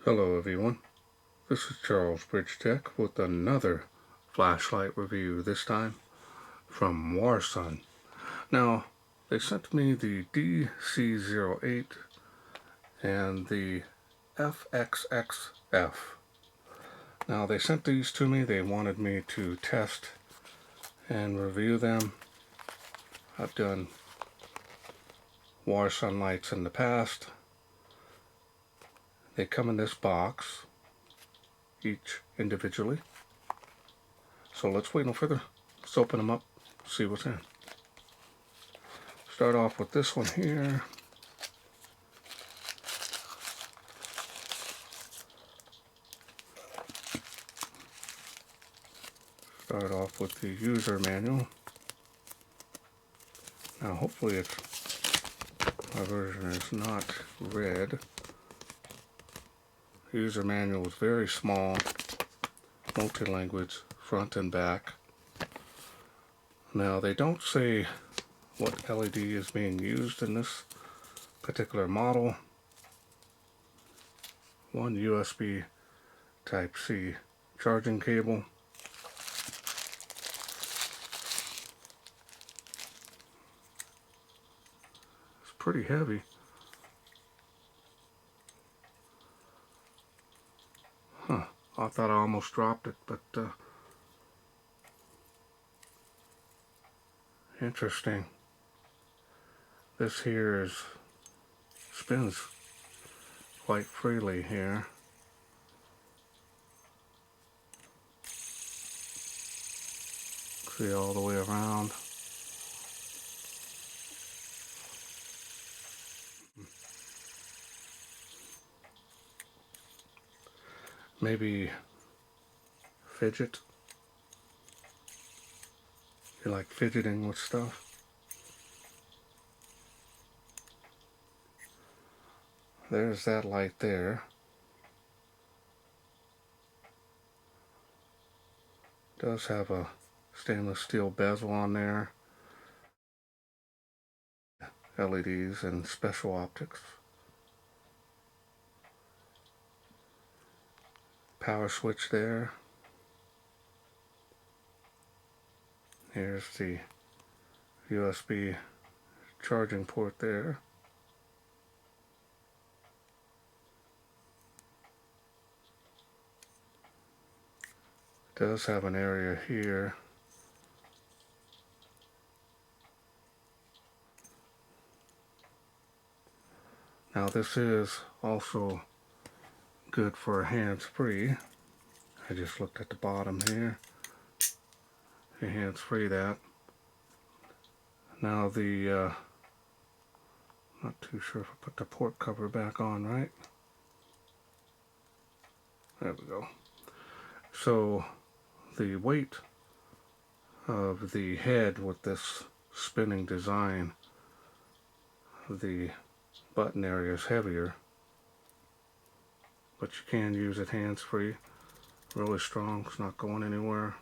Hello everyone, this is Charles BridgTec with another flashlight review, this time from Warsun. Now, they sent me the DC08 and the FXXF. Now, they sent these to me, they wanted me to test and review them. I've done Warsun lights in the past. They come in this box, each individually. So let's wait no further. Let's open them up, see what's in. Start off with this one here. Start off with the user manual. Now hopefully my version is not red. The user manual is very small, multi-language, front and back. Now they don't say what LED is being used in this particular model. One USB Type-C charging cable. It's pretty heavy. Huh, I thought I almost dropped it, but interesting. This here spins quite freely here. See all the way around. Maybe fidget. You like fidgeting with stuff? There's that light there. Does have a stainless steel bezel on there. LEDs and special optics. Power switch there. Here's the USB charging port there. It does have an area here. Now this is also good for hands-free. I just looked at the bottom here. You hands-free that. Now not too sure if I put the port cover back on right. There we go. So the weight of the head with this spinning design, the button area is heavier, but you can use it hands-free. Really strong, it's not going anywhere.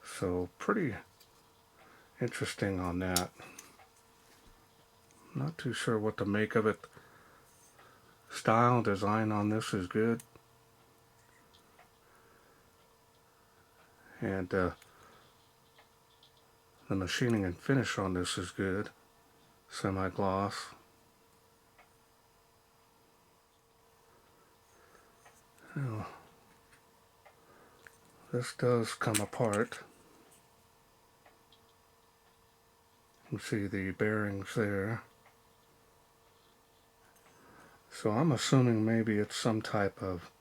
So pretty interesting on that. Not too sure what to make of it. Style design on this is good. And the machining and finish on this is good. Semi-gloss. Now, this does come apart. You can see the bearings there. So I'm assuming maybe it's some type of,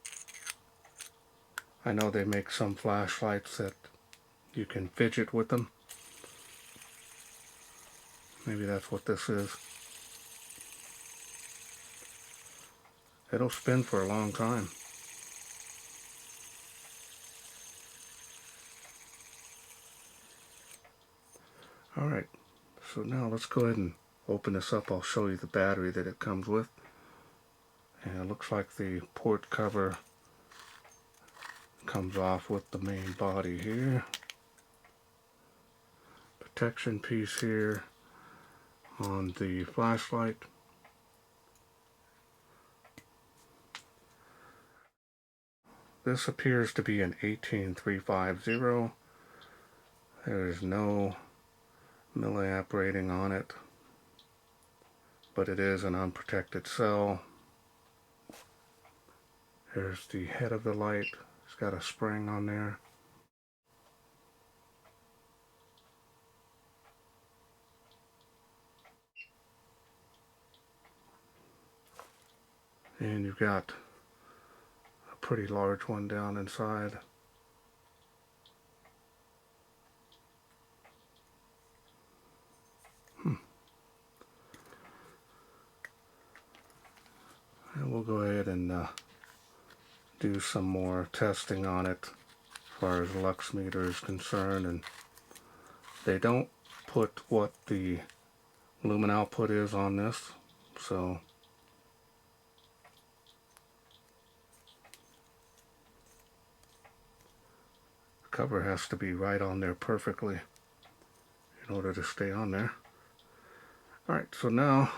I know they make some flashlights that you can fidget with them. Maybe that's what this is. It'll spin for a long time. Alright, so now let's go ahead and open this up. I'll show you the battery that it comes with. And it looks like the port cover comes off with the main body here. Protection piece here on the flashlight. this appears to be an 18350. There is no milliamp rating on it, but it is an unprotected cell. Here's the head of the light. It's got a spring on there. And you've got a pretty large one down inside. And we'll go ahead and do some more testing on it as far as lux meter is concerned. And they don't put what the lumen output is on this, so the cover has to be right on there perfectly in order to stay on there. Alright, so now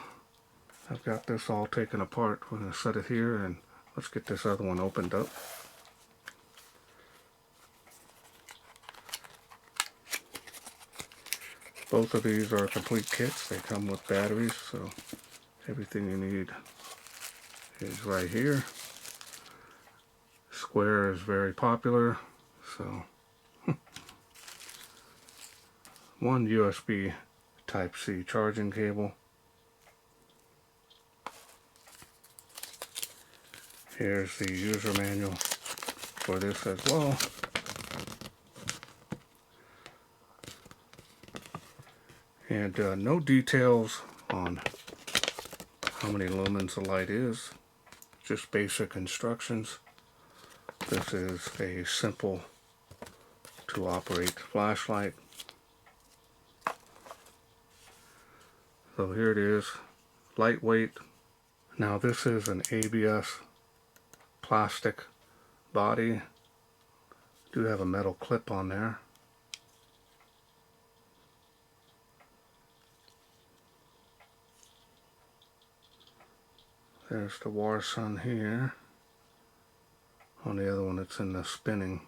I've got this all taken apart. We're going to set it here and let's get this other one opened up. Both of these are complete kits. They come with batteries, so everything you need is right here. Square is very popular, so one USB Type-C charging cable. Here's the user manual for this as well. And no details on how many lumens the light is, just basic instructions. This is a simple to operate flashlight. So here it is, lightweight. Now this is an ABS plastic body. Do have a metal clip on there. There's the Warsun here. On the other one it's in the spinning.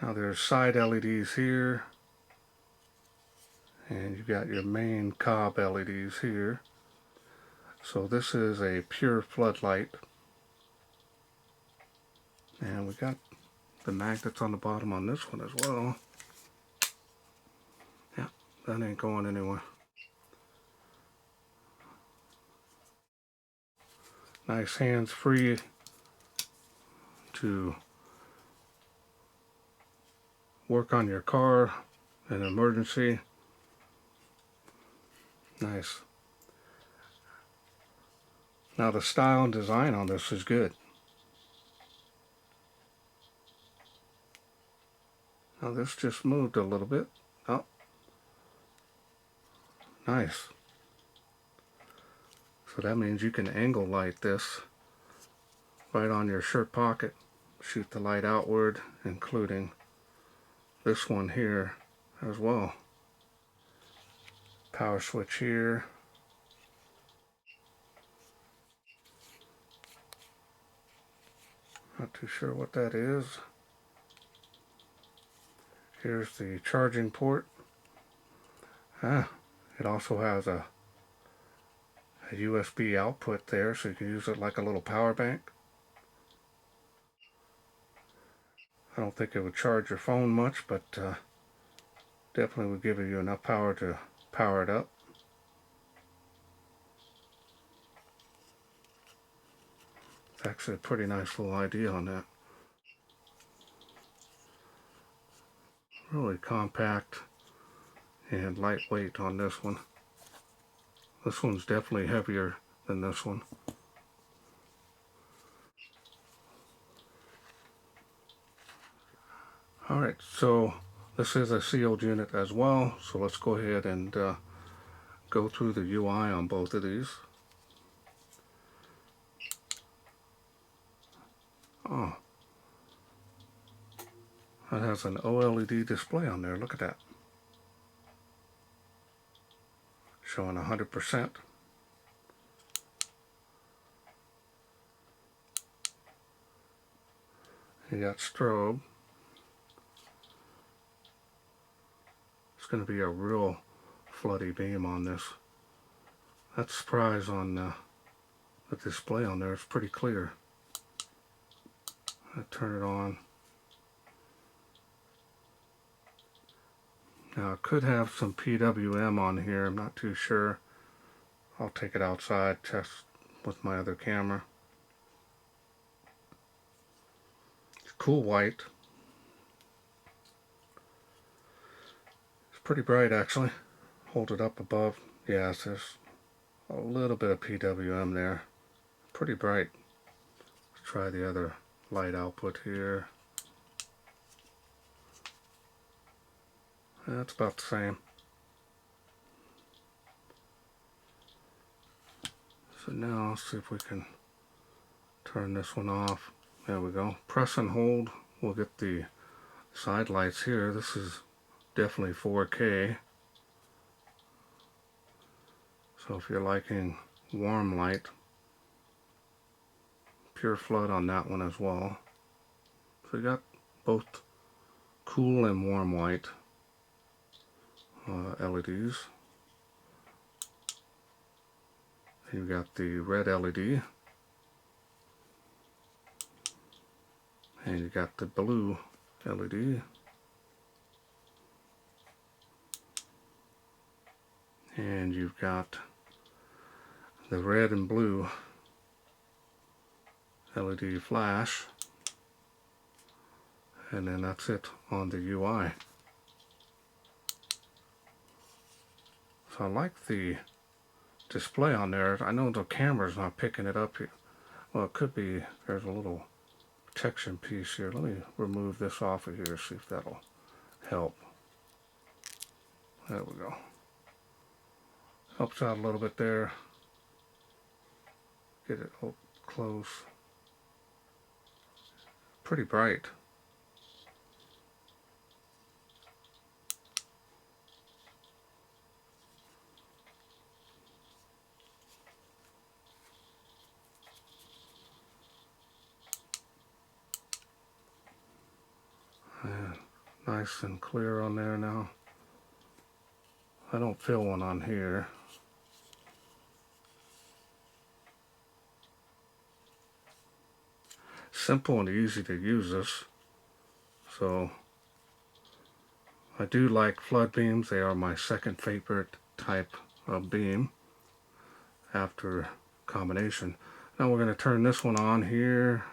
Now there's side LEDs here. And you've got your main COB LEDs here. So this is a pure floodlight. And we got the magnets on the bottom on this one as well. Yeah, that ain't going anywhere. Nice hands-free to work on your car in an emergency. Nice. Now the style and design on this is good. Now this just moved a little bit. Oh, nice. So that means you can angle light this right on your shirt pocket. Shoot the light outward, including this one here as well. Power switch here. Not too sure what that is. Here's the charging port. It also has a USB output there, so you can use it like a little power bank. I don't think it would charge your phone much, but definitely would give you enough power to power it up. It's actually a pretty nice little idea on that. Really compact and lightweight on this one. This one's definitely heavier than this one. Alright, so this is a sealed unit as well, so let's go ahead and go through the UI on both of these. Oh, that has an OLED display on there, look at that. Showing 100%. You got strobe. It's going to be a real floody beam on this. That surprise on the display on there is pretty clear. I turn it on. Now it could have some PWM on here, I'm not too sure. I'll take it outside, test with my other camera. It's cool white. It's pretty bright actually. Hold it up above. Yeah, there's a little bit of PWM there. Pretty bright. Let's try the other light output here. That's about the same. So now let's see if we can turn this one off. There we go. Press and hold. We'll get the side lights here. This is definitely 4K. So if you're liking warm light, pure flood on that one as well. So you got both cool and warm white LEDs. You got the red LED, and you got the blue LED, and you've got the red and blue LED flash, and then that's it on the UI. So I like the display on there. I know the camera's not picking it up here. Well, it could be there's a little protection piece here. Let me remove this off of here, see if that'll help. There we go. Helps out a little bit there. Get it up close. Pretty bright. And nice and clear on there now. I don't feel one on here. Simple and easy to use this. So I do like flood beams. They are my second favorite type of beam after combination. Now we're going to turn this one on here.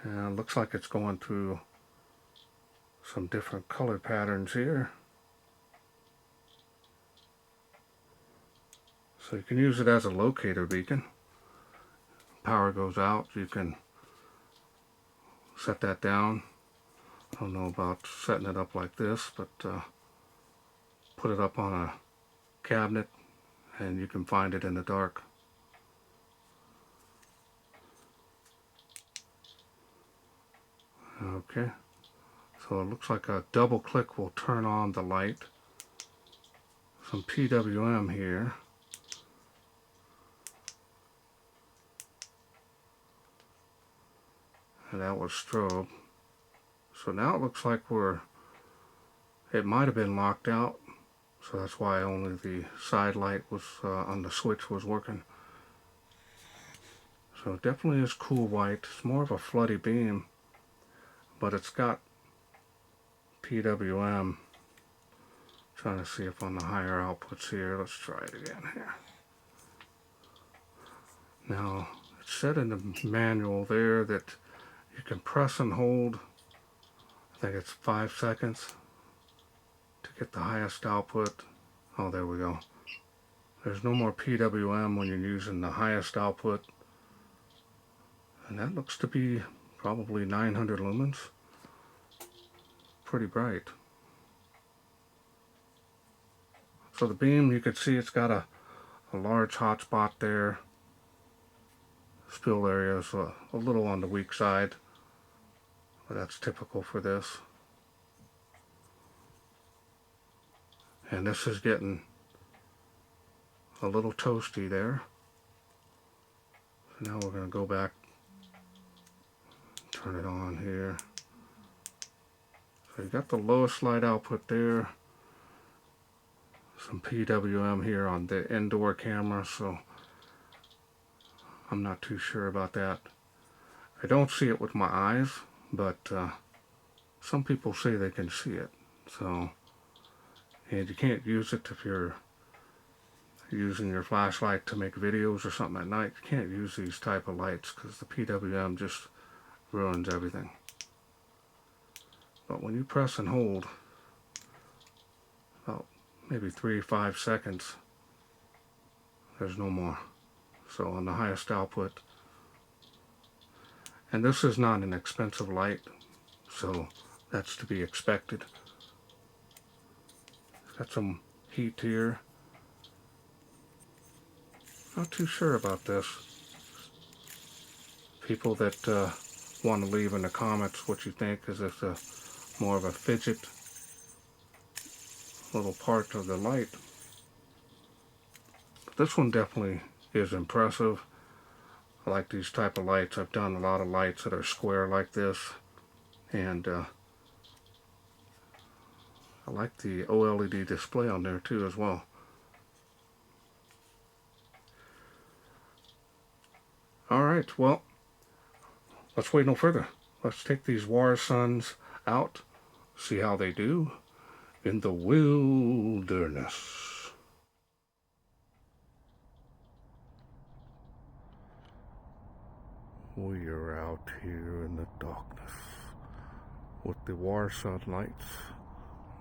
And it looks like it's going through some different color patterns here. So you can use it as a locator beacon. Power goes out, you can set that down. I don't know about setting it up like this, but put it up on a cabinet and you can find it in the dark. Okay, so it looks like a double click will turn on the light. Some PWM here. And that was strobe. So now it looks like it might have been locked out. So that's why only the side light was on the switch was working. So it definitely is cool white. It's more of a floody beam, but it's got PWM. Trying to see if on the higher outputs here. Let's try it again here. Now it's said in the manual there that you can press and hold, I think it's 5 seconds to get the highest output. Oh, there we go. There's no more PWM when you're using the highest output. And that looks to be probably 900 lumens. Pretty bright. So the beam, you can see it's got a large hot spot there. Spill area is a little on the weak side, but that's typical for this. And this is getting a little toasty there. Now we're going to go back, turn it on here. So you got the lowest light output there. Some PWM here on the indoor camera, so I'm not too sure about that. I don't see it with my eyes, but some people say they can see it. So, and you can't use it if you're using your flashlight to make videos or something at night. You can't use these type of lights because the PWM just ruins everything. But when you press and hold about maybe 3-5 seconds, there's no more. So on the highest output, and this is not an expensive light, so that's to be expected. It's got some heat here. Not too sure about this. People that want to leave in the comments what you think. Is this more of a fidget little part of the light? But this one definitely is impressive. I like these type of lights. I've done a lot of lights that are square like this, and I like the OLED display on there too as well. Alright, well, let's wait no further. Let's take these Warsuns out, see how they do in the wilderness. We are out here in the darkness with the Warsun lights.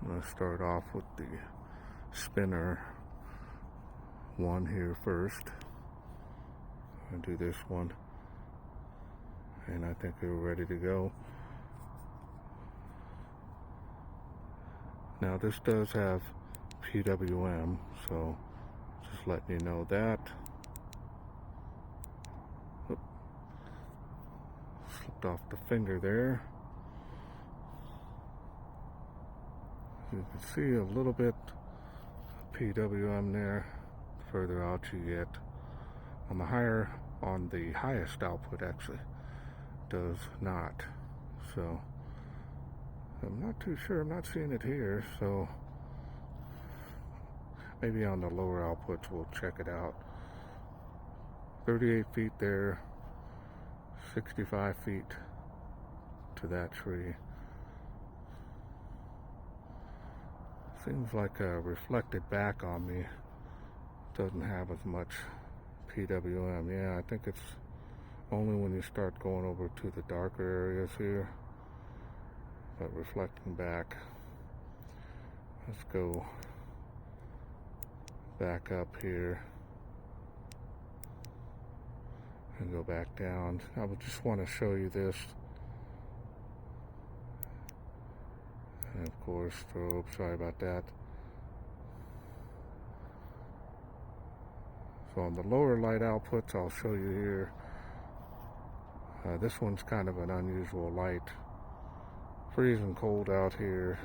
I'm going to start off with the spinner one here first. I'll do this one, and I think we're ready to go. Now this does have PWM, so just letting you know that. Slipped off the finger there. You can see a little bit of PWM there. The further out you get, on the highest output actually does not. So I'm not too sure. I'm not seeing it here, so maybe on the lower outputs we'll check it out. 38 feet there, 65 feet to that tree. Seems like reflected back on me. Doesn't have as much PWM. Yeah, I think it's only when you start going over to the darker areas here. But reflecting back. Let's go back up here and go back down. I would just want to show you this. And of course, strobe, sorry about that. So on the lower light outputs, I'll show you here. This one's kind of an unusual light. Freezing cold out here.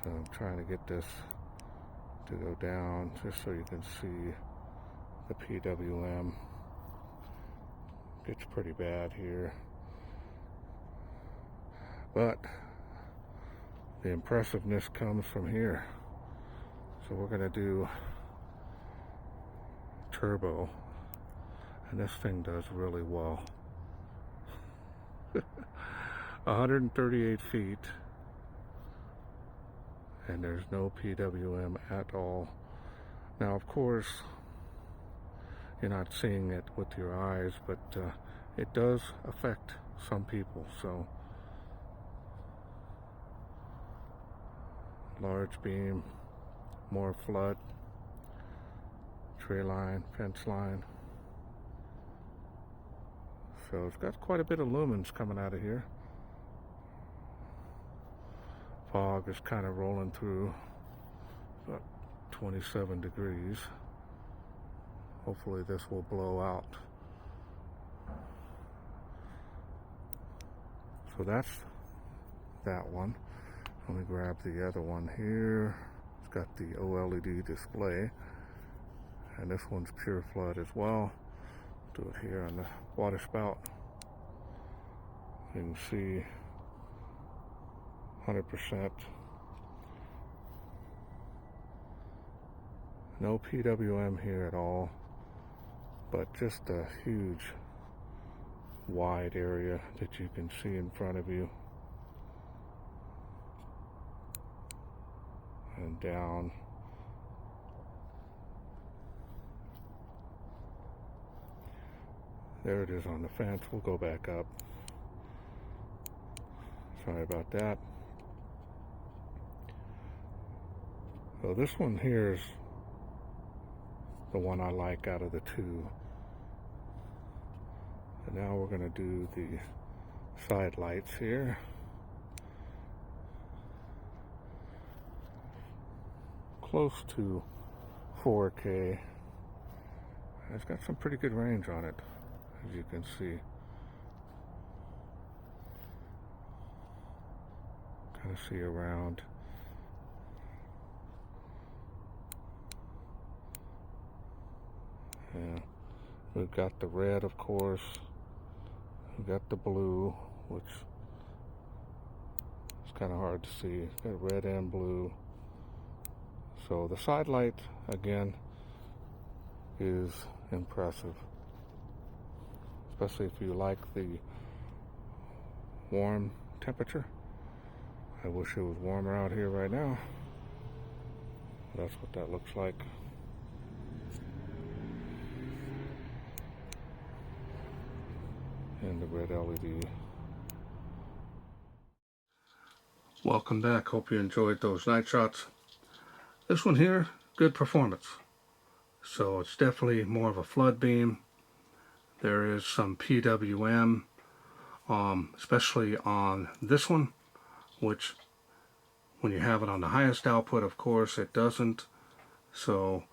So I'm trying to get this to go down just so you can see the PWM. It's pretty bad here. But the impressiveness comes from here. So we're going to do turbo, and this thing does really well. 138 feet, and there's no PWM at all. Now of course you're not seeing it with your eyes, but it does affect some people. So large beam, more flood, tree line, fence line. So it's got quite a bit of lumens coming out of here. Fog is kind of rolling through, about 27 degrees. Hopefully this will blow out. So that's that one. Let me grab the other one here. It's got the OLED display, and this one's pure flood as well. Do it here on the water spout. You can see 100%. No PWM here at all, but just a huge wide area that you can see in front of you. And down. There it is on the fence. We'll go back up. Sorry about that. So this one here is the one I like out of the two. And now we're going to do the side lights here. Close to 4K. It's got some pretty good range on it, as you can see. Kind of see around. Yeah, we've got the red, of course. We've got the blue, which is kind of hard to see. It's got red and blue. So the side light, again, is impressive. Especially if you like the warm temperature. I wish it was warmer out here right now. That's what that looks like. And the red LED. Welcome back. Hope you enjoyed those night shots. This one here, good performance. So it's definitely more of a flood beam. There is some PWM, especially on this one, which when you have it on the highest output, of course, it doesn't. So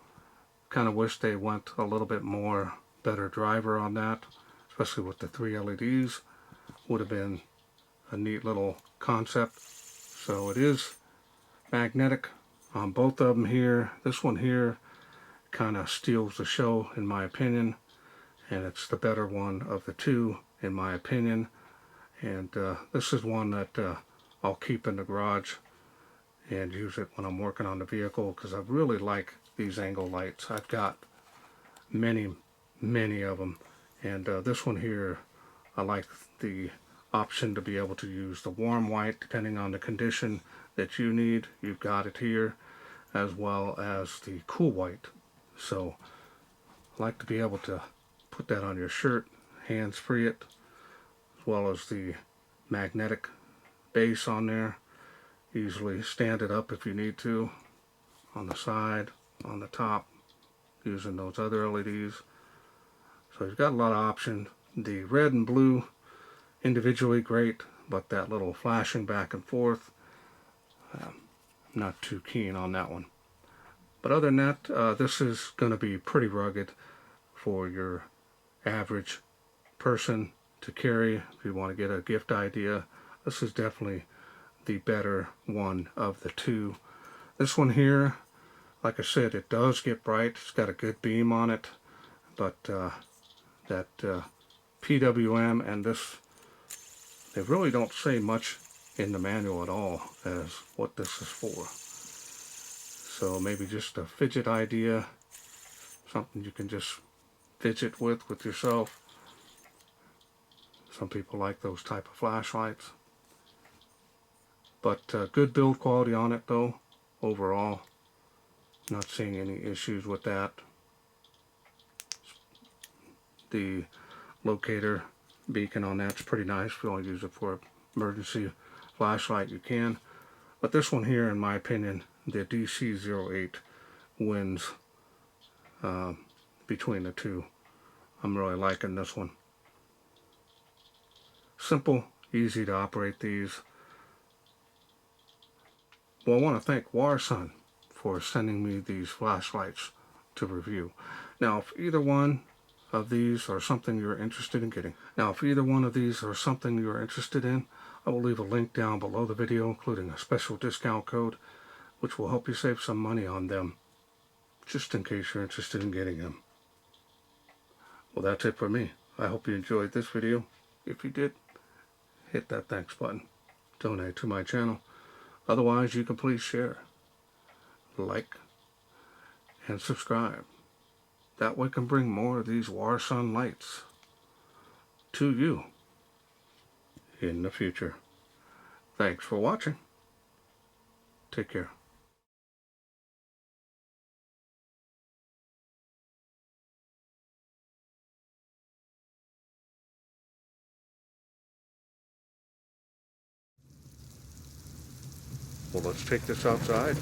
kind of wish they went a little bit more better driver on that, especially with the 3 LEDs. Would have been a neat little concept. So it is magnetic on both of them here. This one here kind of steals the show, in my opinion, and it's the better one of the two, in my opinion. And this is one that I'll keep in the garage and use it when I'm working on the vehicle, because I really like these angle lights. I've got many of them, and this one here, I like the option to be able to use the warm white depending on the condition that you need. You've got it here, as well as the cool white. So I like to be able to put that on your shirt, hands free it, as well as the magnetic base on there. Easily stand it up if you need to, on the side, on the top, using those other LEDs. So you've got a lot of options. The red and blue individually great, but that little flashing back and forth, not too keen on that one. But other than that, this is going to be pretty rugged for your average person to carry. If you want to get a gift idea, this is definitely the better one of the two. This one here, like I said, it does get bright. It's got a good beam on it, but that PWM and this, they really don't say much in the manual at all as what this is for. So maybe just a fidget idea, something you can just fidget with yourself. Some people like those type of flashlights. But good build quality on it though, overall. Not seeing any issues with that. The locator beacon on that's pretty nice. If you want to use it for emergency flashlight, you can. But this one here, in my opinion, the DC08 wins between the two. I'm really liking this one. Simple, easy to operate these. Well, I want to thank Warsun for sending me these flashlights to review. Now, if either one of these are something you're interested in getting, I will leave a link down below the video, including a special discount code, which will help you save some money on them, just in case you're interested in getting them. Well, that's it for me. I hope you enjoyed this video. If you did, hit that thanks button. Donate to my channel. Otherwise, you can please share, like, and subscribe. That way I can bring more of these Warsun lights to you in the future. Thanks for watching. Take care. Well, let's take this outside,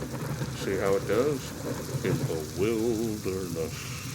see how it does in the wilderness.